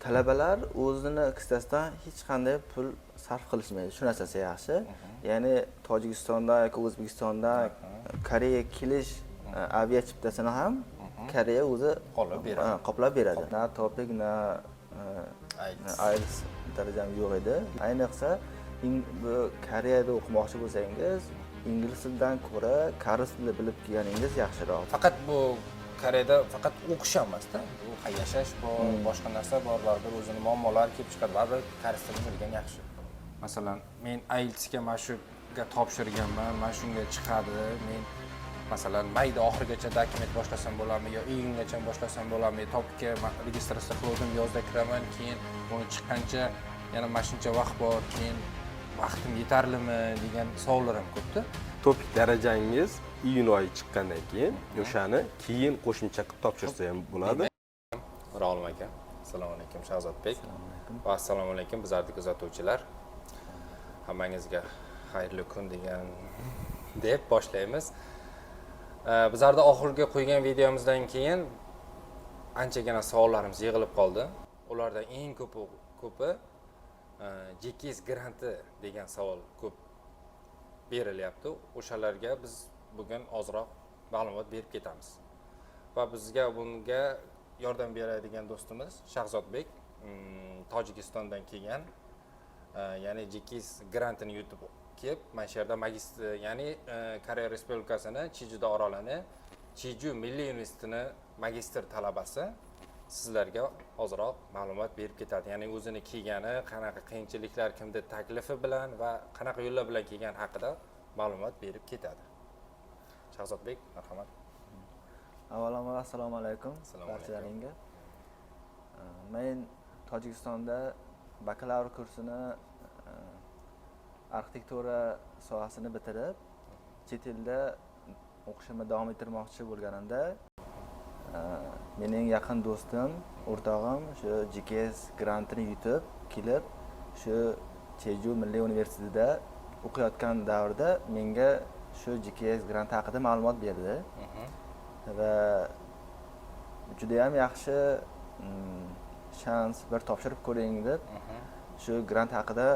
talabalar o'zini kissasidan hech qanday pul sarf qilishmaydi. Shu narsasi yaxshi. Ya'ni Tojikistonda yoki O'zbekistonda Koreyaga kelish avia chiptasini ham Koreya o'zi qoplab beradi. Na topik, na IELTS darajam yo'q edi. Ayniqsa bu Koreyada o'qimoqchi bo'lsangiz, ingliz tilidan ko'ra koreys tilini bilib kelganingiz yaxshiroq. Faqat bu Koreyada faqat o'qish emasda, bu yashash bor, boshqa narsa bor, baribir o'zini muammolari kelib chiqadi, baribir koreys tilini bilgan yaxshi. Masalan, men IELTSga mana shuga topshirganman, mana shunga chiqadi. Men masalan, mayda oxirigacha dokument boshlasam bo'ladimi yo iyungacha boshlasam bo'ladimi? Topga registratsiya qildim, yozda kiraman, keyin uni chiqqancha yana mana shuncha vaqt bor, keyin vaqtim yetarlimi degan savollar ham ko'pda. Topik darajangiz iyun oyi chiqqandan keyin o'shani keyin qo'shimcha qilib topshirsa ham bo'ladi. Rahim aka. Assalomu alaykum Shahzodbek. Va assalomu alaykum bizlarning kuzatuvchilar. Hammangizga xayrli kun degan deb boshlaymiz. Bizlarda oxirgi qo'ygan videomizdan keyin anchagina savollarimiz yig'ilib qoldi. Ulardan eng ko'pi GKS granti degan savol ko'p berilyapti. O'shalarga biz bugun ozroq ma'lumot berib ketamiz. Va bizga bunga yordam beradigan do'stimiz Shahzodbek Tojikistondan kelgan, ya'ni GKS grantini yutib kelib, mana shu yerda magistr, ya'ni Koreya Respublikasini Chejudo orolini Cheju Milliy universitetini magistr talabasi sizlarga ozroq ma'lumot berib ketadi. Ya'ni o'zini kelgani, qanaqa qiyinchiliklar, kimdir taklifi bilan va qanaqa yo'llar bilan kelgani haqida ma'lumot berib ketadi. Shahzodbek, marhamat. Avvalambor assalomu alaykum barchalaringga. Men Tojikistonda bakalavr kursini arxitektura sohasini bitirib, chet elda o'qishimni davom ettirmoqchi bo'lganimda mening yaqin do'stim, o'rtog'im shu GKS grantini yutib kelib, shu Cheju Milliy universitetida o'qiyotgan davrda menga shu GKS grant haqida ma'lumot berdi. Va juda ham yaxshi shans, bir topshirib ko'ring deb shu grant haqida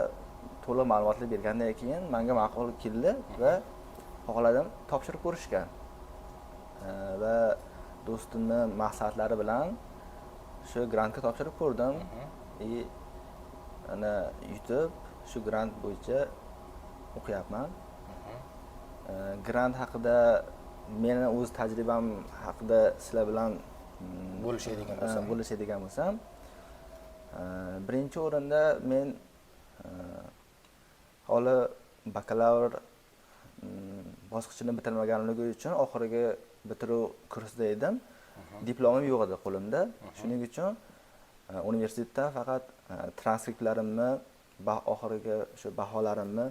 to'liq ma'lumotlar bergandan keyin menga ma'qul keldi va xohladim topshirib ko'rishga. Va do'stimni maqsadlari bilan shu grantga topshirib ko'rdim. Ana yutib shu grant bo'yicha o'qiyapman. Grant haqida meni o'z tajribam haqida sizlar bilan bo'lishadigan bo'lsam, birinchi o'rinda men hali bakalavr bosqichini bitirmaganligi uchun oxirgi bitiruv kursida edim. Diplomim yo'q edi qo'limda. Shuning uchun universitetda faqat transkriptlarimni, oxirgi shu baholarimni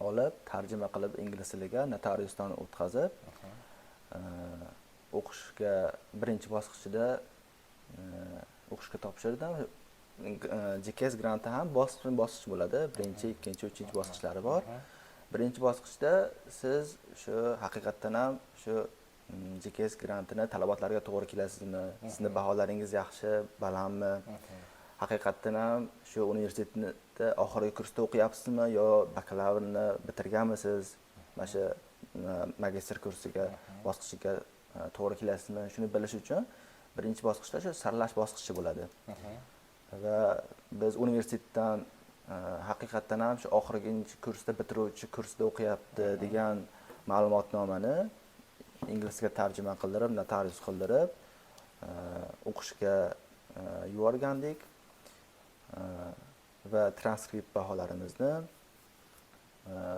olib, tarjima qilib ingliz tiliga notariusdan o'tkazib, o'qishga birinchi bosqichida o'qishga topshirdim. GKS granti ham bosqich bo'ladi. Birinchi, ikkinchi, uchinchi bosqichlari bor. Birinchi bosqichda siz shu haqiqatdan ham shu GKS grantini talabatlariga to'g'ri kelasizmi? Sizning baholaringiz yaxshi, balandmi? Haqiqatdan ham shu universitetda oxirgi kursda o'qiyapsizmi yo bakalavrni bitirganmisiz? Mana shu magistr kursiga, bosqichiga to'g'ri kelasizmi? Shuni bilish uchun birinchi bosqichda shu saralash bosqichi bo'ladi. Va biz universitetdan haqiqatdan ham shu oxirgi kursda bitiruvchi kursda o'qiyapti degan ma'lumotnomani inglizga tarjima qildirib, notarius qildirib o'qishga yuborgandik. Va transkript baholarimizni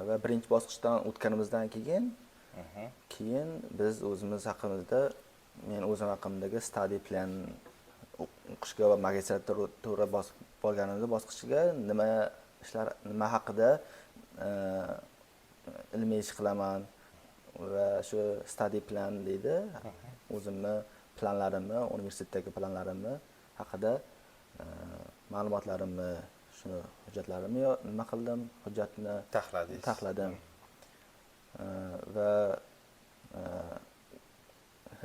va birinchi bosqichdan o'tganimizdan keyin biz o'zimiz haqimizda, men o'zim haqimdagi study plan o'qishga va magistratura bo'lganimda bosqichiga nima haqida ilmiy ish qilaman va shu study plan deydi. O'zimni planlarimni, universitetdagi planlarimni haqida ma'lumotlarimni, shuni hujjatlarimni nima qildim? Hujjatni taxladim. Va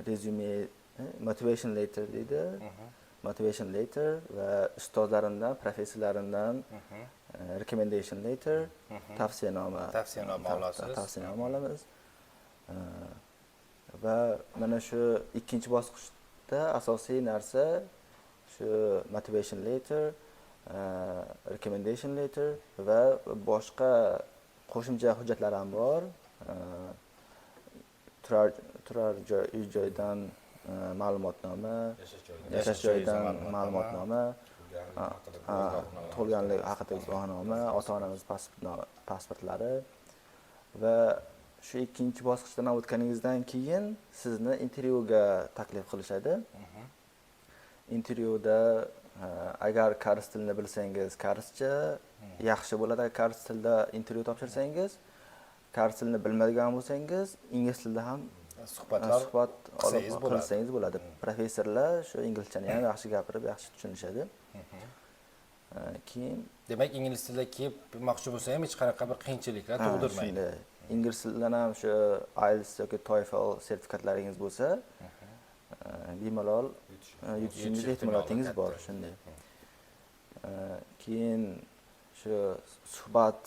resume, motivation letter deydi. motivation letter va ustozlarimdan, professorlarimdan recommendation letter, tavsiyanoma olasiz. tavsiyanoma olamiz. Va mana shu ikkinchi bosqichda asosiy narsa shu motivation letter, recommendation letter va boshqa qo'shimcha hujjatlar ham bor. Turar joydan ma'lumotnoma, yashash joyidan ma'lumotnoma, tug'ilganlik haqidagi guvohnoma, ota-onamiz pasportlari va shu ikkinchi bosqichdan o'tganingizdan keyin sizni intervyuga taklif qilishadi. Intervyuda agar koreys tilini bilsangiz, koreyscha yaxshi bo'ladi. Agar koreys tilida intervyu topshirsangiz, koreys tilini bilmaydigan bo'lsangiz, ingliz tilida ham suhbat qilsangiz bo'ladi. Professorlar shu inglizchani ham yaxshi gapirib, yaxshi tushunishadi. Keyin demak, ingliz tilida kelib bilmoqchi bo'lsa ham hech qanaqa bir qiyinchiliklar tug'dirmaydi. Ingliz tilidan ham shu IELTS yoki TOEFL sertifikatlaringiz bo'lsa, bemalol yutishingiz ehtimollatingiz bor, shunday. Keyin shu suhbat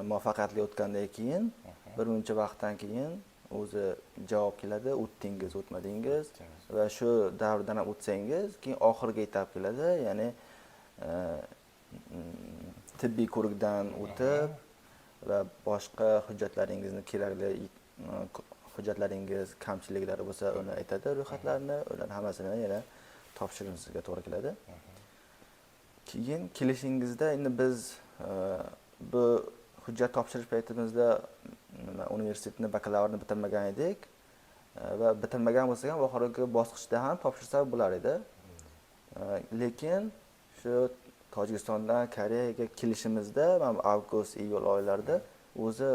muvaffaqiyatli o'tgandan keyin bir muncha vaqtdan keyin o'zi javob keladi, o'tdingiz, o'tmadingiz va shu davrdan ham o'tsangiz, keyin oxirgi etap keladi, ya'ni tibbiy ko'rikdan o'tib va boshqa hujjatlaringizni kerakli hujjatlaringiz kamchiliklari bo'lsa, uni aytadi, ro'yxatlarni, ularning hammasini yana topshirishingizga to'g'ri keladi. Keyin kelishingizda endi biz bu hujjat topshirish paytimizda universitetni bakalavrni bitirmagan edik va bitirmagan bo'lsak ham oxirgi bosqichda ham topshirsa bo'lar edi. Lekin shu Tojikistondan Koreyaga kelishimizda, mana avgust, iyul oylarida o'zi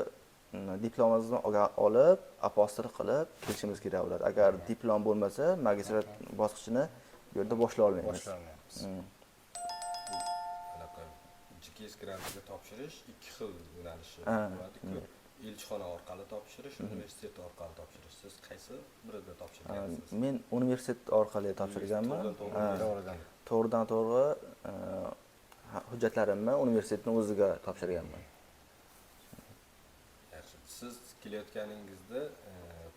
diplomimizni olib, apostil qilib kelishimiz kerak bo'ladi. Agar diplom bo'lmasa, magistrat bosqichini bu yerda boshlay olmaymiz. GKS grantiga topshirish ikki xil yo'nalishi bo'ladi. Elchixona orqali topshirish, universitet orqali topshirish. Siz qaysi birida topshirgansiz? Men universitet orqali topshirganman. To'g'ridan to'g'ri hujjatlarimni universitetning o'ziga topshirganman. Yaxshi. Siz kelayotganingizda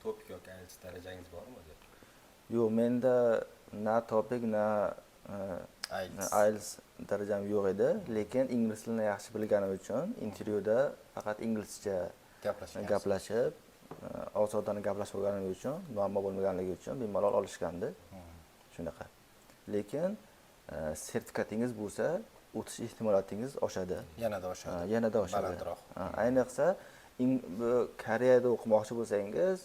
topik yoki IELTS darajangiz bormi? Yo'q, menda na topik, na IELTS darajam yo'q edi, lekin ingliz tilini yaxshi bilganim uchun intervyuda faqat inglizcha gaplashib, osodani gaplashib olganim uchun, muammo bo'lmaganligi uchun bemalol olishgandi. Shunaqa. Lekin sertifikatingiz bo'lsa, o'tish ehtimollatingiz oshadi. Yanada oshadi. Yanada oshadi. Ayniqsa Koreyada o'qimoqchi bo'lsangiz,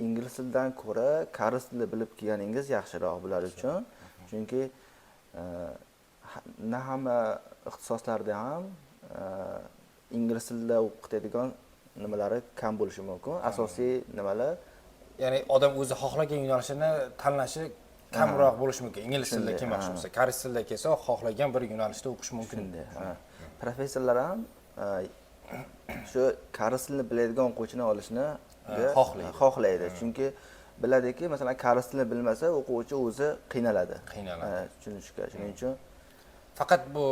ingliz tilidan ko'ra koreys tilini bilib kelganingiz yaxshiroq bular uchun. Chunki hamma ixtisoslarda ham ingliz tilida o'qitadigan nimalari kam bo'lishi mumkin. Asosiy nimalar, ya'ni odam o'zi xohlagan yo'nalishini tanlashi kamroq bo'lishi mumkin. Ingliz tilida kelmoqchi bo'lsa, koreys tilida kelsa, xohlagan bir yo'nalishda o'qish mumkin. Professorlar ham shu koreys tilini biladigan o'quvchini olishni xohlaydi. Chunki biladiki, masalan, koreys tilini bilmasa, o'quvchi o'zi qiynaladi. Tushunishga. Shuning uchun faqat bu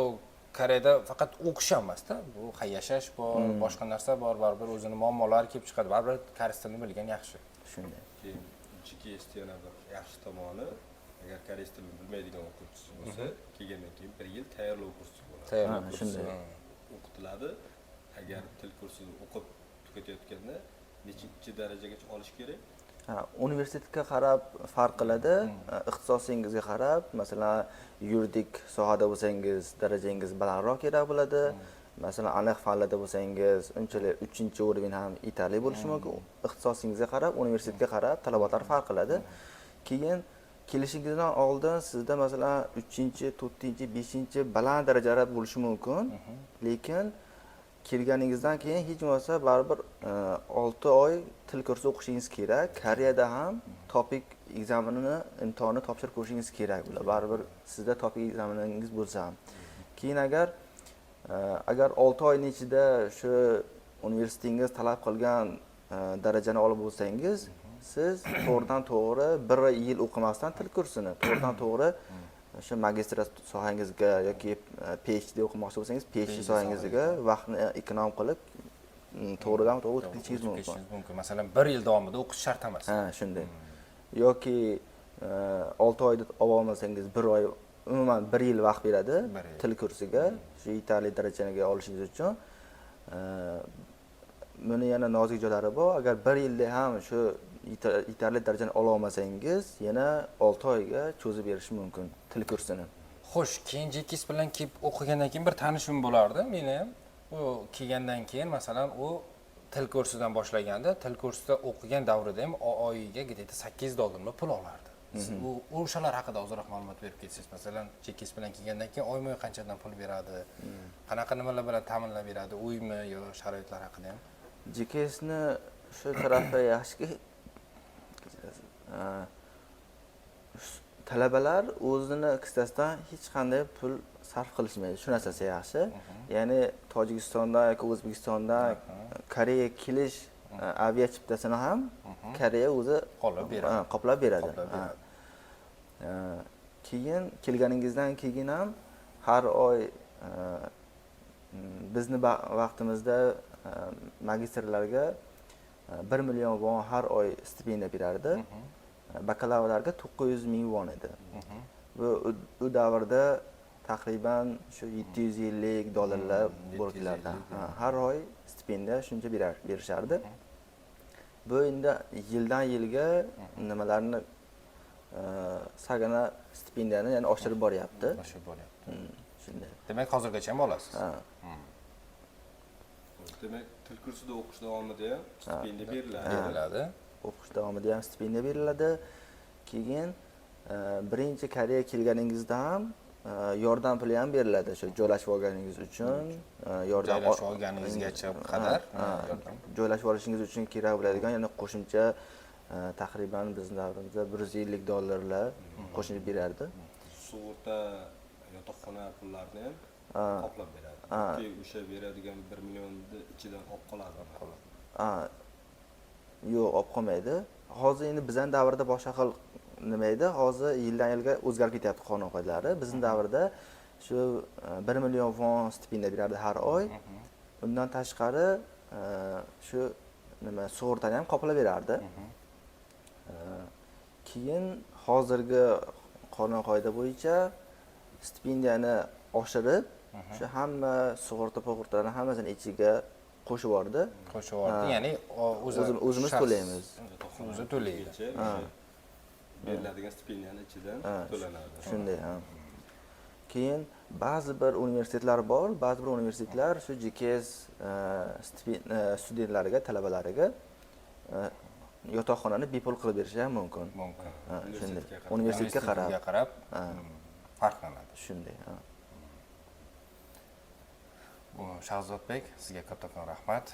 Koreyada faqat o'qish emasda, bu yashash bor, boshqa narsa bor, baribir o'zini muammolari kelib chiqadi. Baribir koreys tilini bilgan yaxshi. Shunday. Keyin GKS yana bir yaxshi tomoni, agar koreys tilini bilmaydigan o'quvchi bo'lsa, kelgandan keyin 1 yil tayyorlov kursi bo'ladi. Tayyorlov kursi o'qitiladi. Agar til kursini o'qib tugatayotganda nechinchi darajagacha olish kerak? Universitetga qarab farq qiladi, ixtisosingizga qarab, masalan, yuridik sohada bo'lsangiz, darajangiz balandroq kerak bo'ladi. Masalan, aniq fanlarda bo'lsangiz, unchalik 3-o'rgan ham yetarli bo'lishi mumkin. Ixtisosingizga qarab, universitetga qarab talabotlar farq qiladi. Keyin kelishingizdan oldin sizda masalan 3-4, 5 baland darajalar bo'lishi mumkin, lekin kelganingizdan keyin hech bo'lmasa baribir 6 oy til kursi o'qishingiz kerak. Koreyada ham topik ekzaminini, imtihonni topshirib ko'rishingiz kerak bo'ladi. Baribir sizda topik ekzaminingiz bo'lsa ham. Keyin agar 6 oyning ichida shu universitetingiz talab qilgan darajani olib bo'lsangiz, siz to'g'ridan to'g'ri 1 yil o'qimasdan til kursini to'g'ridan to'g'ri o'sha magistrat sohangizga yoki PhD o'qimoqchi bo'lsangiz, PhD sohangizga vaqtni ekonom qilib, to'g'ridan to'g'ri o'tib ketishingiz mumkin. Masalan, 1 yil davomida o'qish shart emas. Ha, shunday. Yoki 6 oyda olmasangiz 1 oy, umuman 1 yil vaqt beradi til kursiga, shu yetarli darajaga olishingiz uchun. Buni yana nozik joylari bor. Agar 1 yilda ham shu yetarli darajani ola olmasangiz, yana 6 oyga cho'zib berish mumkin til kursini. Xo'sh, keyin JKS bilan kelib o'qigandan keyin bir tanishim bo'lardi meni ham. U kelgandan keyin masalan u til kursidan boshlaganda, til kursida o'qigan davrida ham oyiga где-то $8 pul olardi. U o'shalar haqida ozroq ma'lumot berib ketsangiz, masalan, JKS bilan kelgandan keyin oyma-oy qanchadan pul beradi? Qanaqa nimalar bilan ta'minlab beradi? Uymi yo sharoitlar haqida ham? JKSni shu tarafi yaxshiki, talabalar o'zini kissasidan hech qanday pul sarf qilishmaydi. Shu narsasi yaxshi. Ya'ni Tojikistonda yoki O'zbekistondan Koreyaga kelish avia chiptasini ham Koreya o'zi qoplab beradi. Keyin kelganingizdan keyin ham har oy bizni vaqtimizda magistrlarga 1 million won har oy stipendiya berardi. Bakalavrlarga 900 ming won edi. Bu davrda taqriban shu $750 bo'lib har oy stipendiya shuncha berishardi. Bu endi yildan yilga nimalarni sagana stipendiyani yana oshirib boryapti. Shunday. Demak, hozirgacha ham olasiz. Demak, til kursida o'qish davomida ham stipendiya beriladi. O'qish davomida ham stipendiya beriladi. Keyin birinchi Koreyaga kelganingizda ham yordam puli ham beriladi. Shu joylashib olganingiz uchun, yordam joylashib olganingizgacha qadar joylashib olishingiz uchun kerak bo'ladigan yana qo'shimcha taxriban bizning davrimizda $150 qo'shimcha berardi. Sug'urta, yotoqxona pullarini ham qoplab beradi. Keyin o'sha beradigan 1 millionni ichidan olib qoladi. Yo'q, olib qolmaydi. Hozir endi bizning davrda boshqa xil nima edi? Hozir yildan yilga o'zgarib ketyapti qonun qoidalari. Bizning davrda shu 1 million won stipendiya berardi har oy. Undan tashqari shu nima sug'urtani ham qoplab berardi. Keyin hozirgi qonun qoida bo'yicha stipendiyani oshirib, shu hamma sug'urta-pug'urtalarni hammasini ichiga qo'shib yubordi. Ya'ni o'zimiz to'laymiz. O'zi to'laydi. Beriladigan stipendiyani ichidan to'lanadi. Shunday, Keyin ba'zi bir universitetlar bor, ba'zi bir universitetlar shu JKS studentlariga, talabalariga yotoqxonani bepul qilib berishi ham mumkin. Shunday. Universitetga qarab farqlanadi. Shunday. Shahzodbek, sizga kattakon rahmat.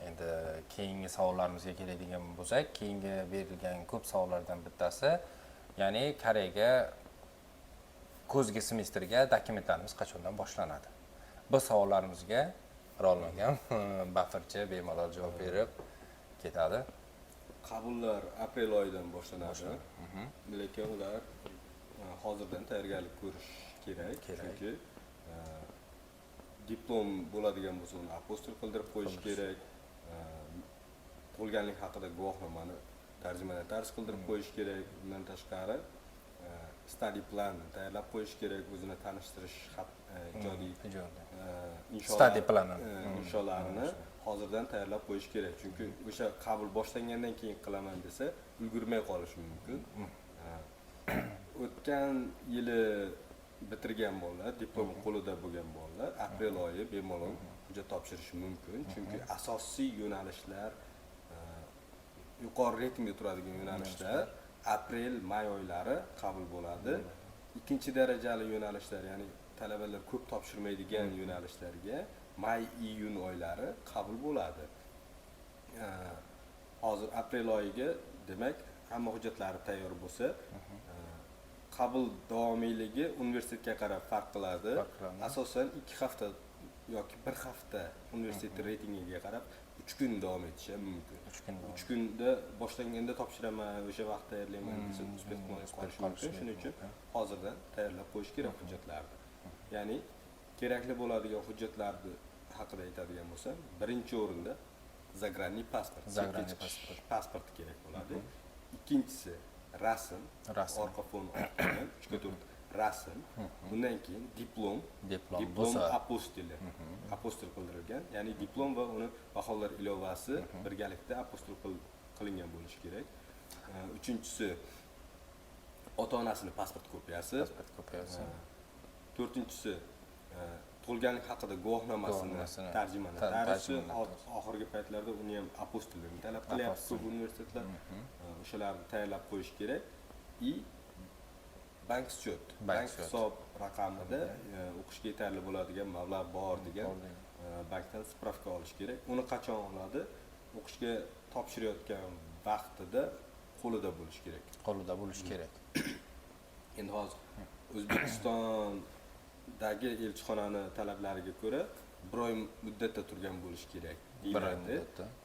Endi keyingi savollarimizga keladigan bo'lsak, keyingi berilgan ko'p savollardan bittasi, ya'ni Koreyaga kuzgi semestrga dokumentlarimiz qachondan boshlanadi? Bu savollarimizga Rolmagan bafirchi bemalol javob berib ketadi. Qabullar aprel oyidan boshlanadi. Lekin ular hozirdan tayyorgarlik ko'rish kerak. Chunki diplom bo'ladigan bo'lsa, uni apostil qildirib qo'yish kerak. Tug'ilganlik haqida guvohnomani tarjimadan tarz qildirib qo'yish kerak. Bundan tashqari study plan tayyorlab qo'yish kerak, o'zini tanishtirish ijodiy study plani insholarni hozirdan tayyorlab qo'yish kerak. Chunki o'sha qabul boshlangandan keyin qilaman desa, ulgurmay qolishi mumkin. O'tgan yili bitirgan bolalar, diplom qo'lida bo'lgan bolalar aprel oyi bemalol hujjat topshirishi mumkin. Chunki asosiy yo'nalishlar, yuqori reytingda turadigan yo'nalishlar aprel-may oylari qabul bo'ladi. Ikkinchi darajali yo'nalishlar, ya'ni talabalar ko'p topshirmaydigan yo'nalishlarga may-iyun oylari qabul bo'ladi. Hozir aprel oyiga, demak, hamma hujjatlari tayyor bo'lsa, qabul davomiyligi universitetga qarab farq qiladi. Asosan 2 hafta yoki 1 hafta universitet reytingiga qarab 3 kun davom etishi ham mumkin. 3 kunda boshlanganda topshiraman, o'sha vaqt tayyorlayman desa uspet qolishi mumkin. Shuning uchun hozirdan tayyorlab qo'yish kerak hujjatlarni. Ya'ni kerakli bo'ladigan hujjatlarni haqida aytadigan bo'lsam, birinchi o'rinda загранный pasport, pasport kerak bo'ladi. Ikkinchisi rasm, orqa fon orqali 3-4 rasm, bundan keyin diplom apostili, apostil qildirilgan, ya'ni diplom va uni baholar ilovasi birgalikda apostil qilingan bo'lishi kerak. Uchinchisi ota-onasini pasport kopiyasi. To'rtinchisi tug'ilganlik haqida guvohnomasini tarjimani tarishi, oxirgi paytlarda uni ham apostillikni talab qilyapti ko'p universitetlar. O'shalarni tayyorlab qo'yish kerak. Bank счет, bank hisob raqamida o'qishga yetarli bo'ladigan mablag' bor degan bankdan spravka olish kerak. Uni qachon oladi? O'qishga topshirayotgan vaqtida qo'lida bo'lishi kerak. Qo'lida bo'lishi kerak. Endi hozir O'zbekistondagi elchixonani talablariga ko'ra bir oy muddatda turgan bo'lishi kerak deyiladi.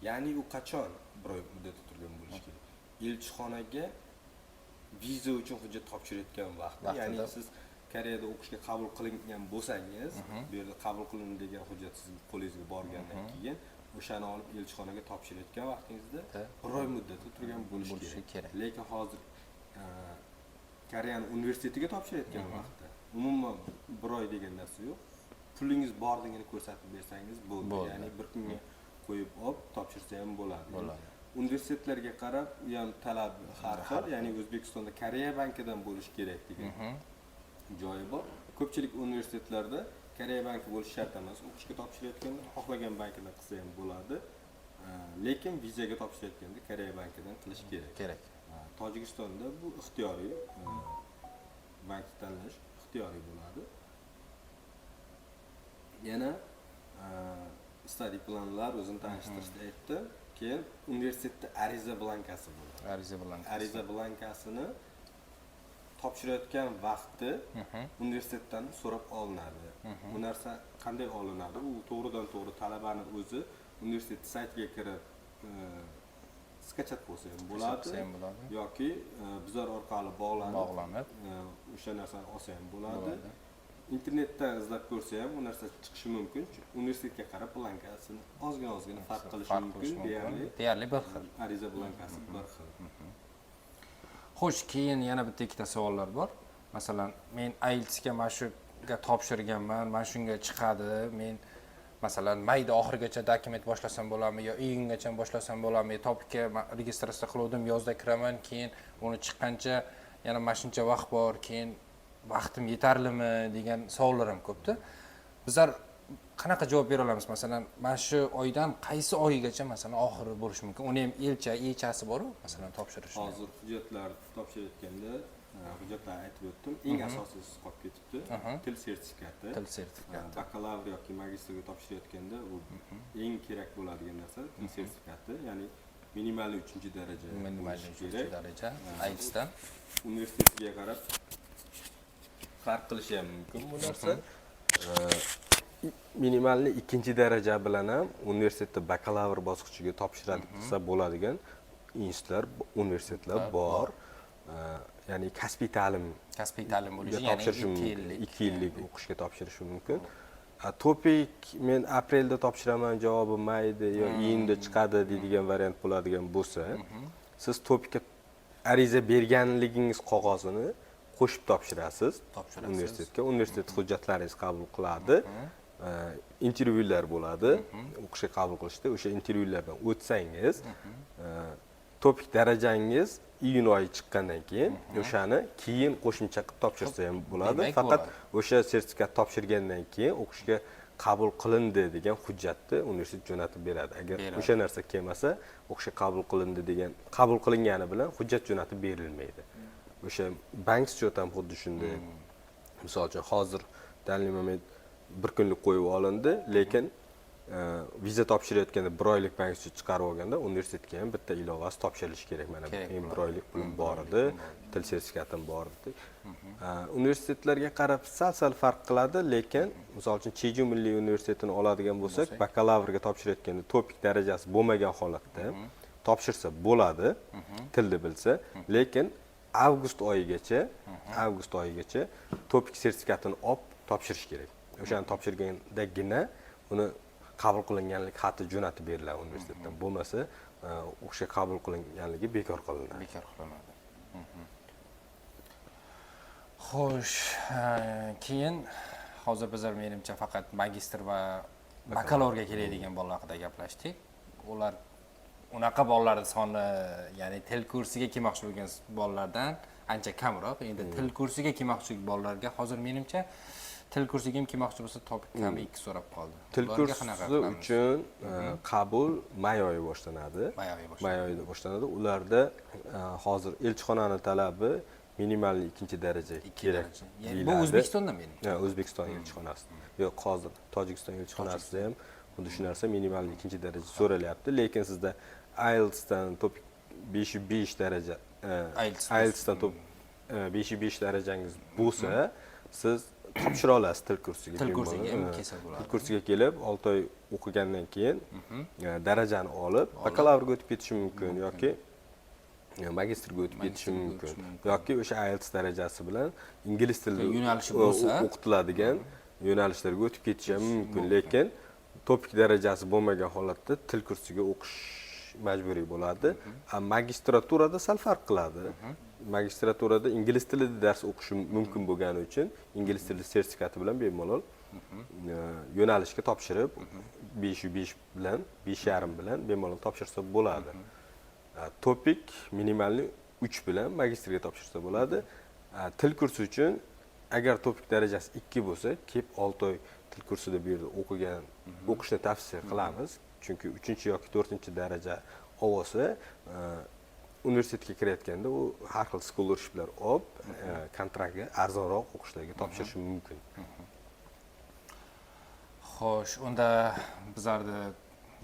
Ya'ni u qachon bir oy muddatda turgan bo'lishi kerak? Elchixonaga viza uchun hujjat topshirayotgan vaqtda, ya'ni siz Koreyada o'qishga qabul qilingan bo'lsangiz, bu yerda qabul qilindi degan hujjat sizning qo'lingizga borgandan keyin o'shani olib elchixonaga topshirayotgan vaqtingizda bir oy muddatda turgan bo'lishi kerak. Lekin hozir Koreyan universitetiga topshirayotgan vaqtda umuman bir oy degan narsa yo'q. Pulingiz borligini ko'rsatib bersangiz bo'ldi. Ya'ni bir kunga qo'yib olib topshirsa ham bo'ladi. Universitetlarga qarab, u ham talab har xil, ya'ni O'zbekistonda Koreya bankidan bo'lish kerak degan joyi bor. Ko'pchilik universitetlarda Koreya banki bo'lish shart emas. O'qishga topshirayotganda xohlagan bankidan qilsa ham bo'ladi. Lekin vizaga topshirayotganda Koreya bankidan qilish kerak. Tojikistonda bu ixtiyoriy, bank tanlash ixtiyoriy bo'ladi. Yana study planlar o'zini tanishtirishda aytdi. Keyin universitetda ariza blankasi bo'ladi. Ariza blankasini topshirayotgan vaqti universitetdan so'rab olinadi. Bu narsa qanday olinadi? U to'g'ridan-to'g'ri talabani o'zi universitet saytiga kirib skachat bo'lsa ham bo'ladi yoki bizlar orqali bog'lanib o'sha narsani olsa ham bo'ladi. Internetdan izlab ko'rsa ham bu narsa chiqishi mumkin. Universitetga qarab blankasini ozgina farq qilishi mumkin. Deyarli bir xil. Ariza blankasi bir xil. Xo'sh, keyin yana bitta ikkita savollar bor. Masalan, men IELTSga mana shuga topshirganman, mana shunga chiqadi. Men masalan mayda oxirigacha dokument boshlasam bo'ladimi yo iyungacha boshlasam bo'ladimi? Topikka registratsiya qildim, yozda kiraman, keyin uni chiqqancha yana mana shuncha vaqt bor, keyin vaqtim yetarlimi degan savollar ham ko'pda. Bizlar qanaqa javob bera olamiz? Masalan, mana shu oydan qaysi oyigacha masalan oxiri bo'lishi mumkin? Uni ham elchasi bor-ku, masalan, topshirish. Hozir hujjatlar topshirayotganda hujjatlarni aytib o'tdim. Eng asosiysi qolib ketibdi. Til sertifikati. Bakalavr yoki magistrga topshirayotganda u eng kerak bo'ladigan narsa til sertifikati, ya'ni minimal 3-daraja. Minimal 3-daraja IELTSdan universitetiga qarab farq qilishi ham mumkin bu narsa. Minimalni 2-daraja bilan ham universitetda bakalavr bosqichiga topshiradi desa bo'ladigan institutlar, universitetlar bor. Ya'ni kasbiy ta'lim bo'lishi, ya'ni 2 yillik o'qishga topshirishi mumkin. Topik men aprelda topshiraman, javobi mayda yo iyunda chiqadi deydigan variant bo'ladigan bo'lsa, siz topikka ariza berganligingiz qog'ozini qo'shib topshirasiz universitetga. Universitet hujjatlaringizni qabul qiladi. Intervyular bo'ladi. O'qishga qabul qilishda o'sha intervyulardan o'tsangiz, topik darajangiz iyun oyi chiqqandan keyin o'shani keyin qo'shimcha qilib topshirsa ham bo'ladi. Faqat o'sha sertifikat topshirgandan keyin o'qishga qabul qilindi degan hujjatni universitet jo'natib beradi. Agar o'sha narsa kelmasa, o'qishga qabul qilindi degan qabul qilingani bilan hujjat jo'natib berilmaydi. O'sha bank счет ham xuddi shunday. Misol uchun hozir danli moment bir kunlik qo'yib olindi, lekin viza topshirayotganda 1 oylik bank chiqarib olganda universitetga ham bitta ilovasi topshirilishi kerak. Mana men 1 oylik pulim bor edi, til sertifikatim bor edi. Universitetlarga qarab sal farq qiladi, lekin misol uchun Cheju Milliy universitetini oladigan bo'lsak, bakalavrga topshirayotganda topik darajasi bo'lmagan holatda topshirsa bo'ladi, tilni bilsa, lekin avgust oyigacha topik sertifikatini olib topshirish kerak. O'shani topshirgandagina uni qabul qilinganlik xati jo'natib beriladi universitetdan. Bo'lmasa, o'sha qabul qilinganligi bekor qilinadi. Xo'sh, keyin hozir bizlar menimcha faqat magistr va bakalavrga keladigan bolalar haqida gaplashdik. Ular unaqa bolalar soni, ya'ni til kursiga kelmoqchi bo'lgan bolalardan ancha kamroq. Endi til kursiga kelmoqchi bolalarga hozir menimcha til kursiga ham kelmoqchi bo'lsa topib kam 2 so'rab qoldi. Til kursi uchun qabul may oyi boshlanadi. May oyida boshlanadi. Ularda hozir elchixonaning talabi minimal 2-daraja kerak. Bu O'zbekistondan meni. Ha, O'zbekiston elchixonasi. Yo'q, hozir Tojikiston elchixonasida ham xuddi shu narsa minimal 2-daraja so'ralyapti, lekin sizda IELTSdan topik 5.5 daraja, IELTSdan top 5.5 darajangiz bo'lsa, siz topshira olasiz til kursiga. Til kursiga ham kelsa bo'ladi. Til kursiga kelib 6 oy o'qigandan keyin darajani olib, bakalavrga o'tib ketish mumkin yoki magistrga o'tib ketish mumkin yoki o'sha IELTS darajasi bilan ingliz tili yo'nalishi bo'lsa o'qitiladigan yo'nalishlarga o'tib ketish ham mumkin, lekin topik darajasi bo'lmagan holatda til kursiga o'qish majburiy bo'ladi. Magistraturada sal farq qiladi. Magistraturada ingliz tilida dars o'qish mumkin bo'lgani uchun ingliz tili sertifikati bilan bemalol yo'nalishga topshirib 5.5 bilan 5.5 bilan bemalol topshirsa bo'ladi. Topik minimalni 3 bilan magistrga topshirsa bo'ladi. Til kursi uchun agar topik darajasi 2 bo'lsa, kelib 6 oy til kursida bu yerda o'qishni tavsiya qilamiz. Chunki 3 yoki 4-daraja olsa, universitetga kirayotganda u har xil scholarshiplar olib, kontraktga arzonroq o'qishlarga topshirishi mumkin. Xo'sh, unda bizlarni,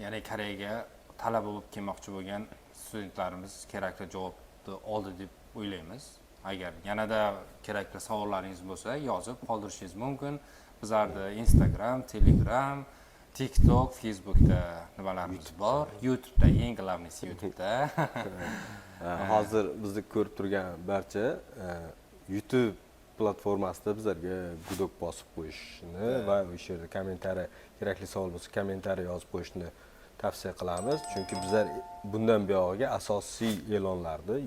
ya'ni Koreyaga talaba bo'lib kelmoqchi bo'lgan studentlarimiz kerakli javobni oldi deb o'ylaymiz. Agar yanada kerakli savollaringiz bo'lsa, yozib qoldirishingiz mumkin. Bizlarda Instagram, Telegram, TikTok, Facebookda nimalarimiz bor. YouTube'da, eng glavnisi YouTube'da. Hozir bizni ko'rib turgan barcha YouTube platformasida bizlarga gudok bosib qo'yishni va o'sha yerda kommentariy, kerakli savol bo'lsa kommentariy yozib qo'yishni tavsiya qilamiz. Chunki bizlar bundan buyog'iga asosiy e'lonlarni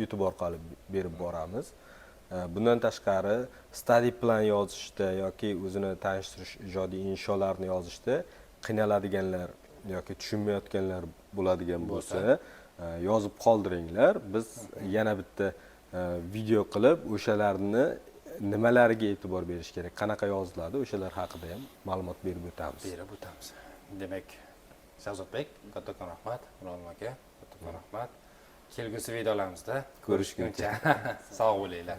YouTube orqali berib boramiz. Bundan tashqari study plan yozishda yoki o'zini tanishtirish ijodiy insholarni yozishda qiynaladiganlar yoki tushunmayotganlar bo'ladigan bo'lsa, yozib qoldiringlar. Biz yana bitta video qilib o'shalarni nimalariga e'tibor berish kerak, qanaqa yoziladi, o'shalar haqida ham ma'lumot berib o'tamiz. Demak, Shahzodbek, kattakon rahmat, Nurolm aka, kattakon rahmat. Kelgusi videolarimizda ko'rishguncha sog' bo'linglar.